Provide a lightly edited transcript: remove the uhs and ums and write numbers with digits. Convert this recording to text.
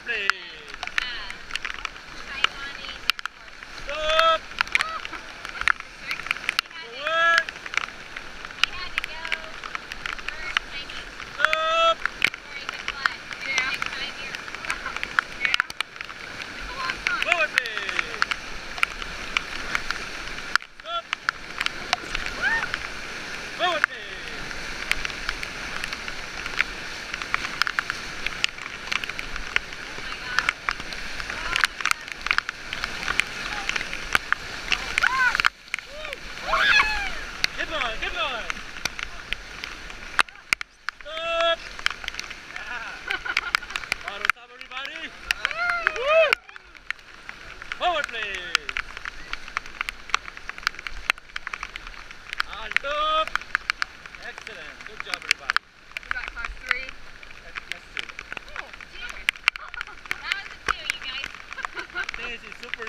please. Stop. Forward. Stop. Forward, please. Stop. Forward, please. Keep going, keep going. Stop. Bottle stop, everybody. Forward, please. And stop. Excellent. Good job, everybody. Was that class 3? That's two. Oh, 2. That was a 2, you guys. This is super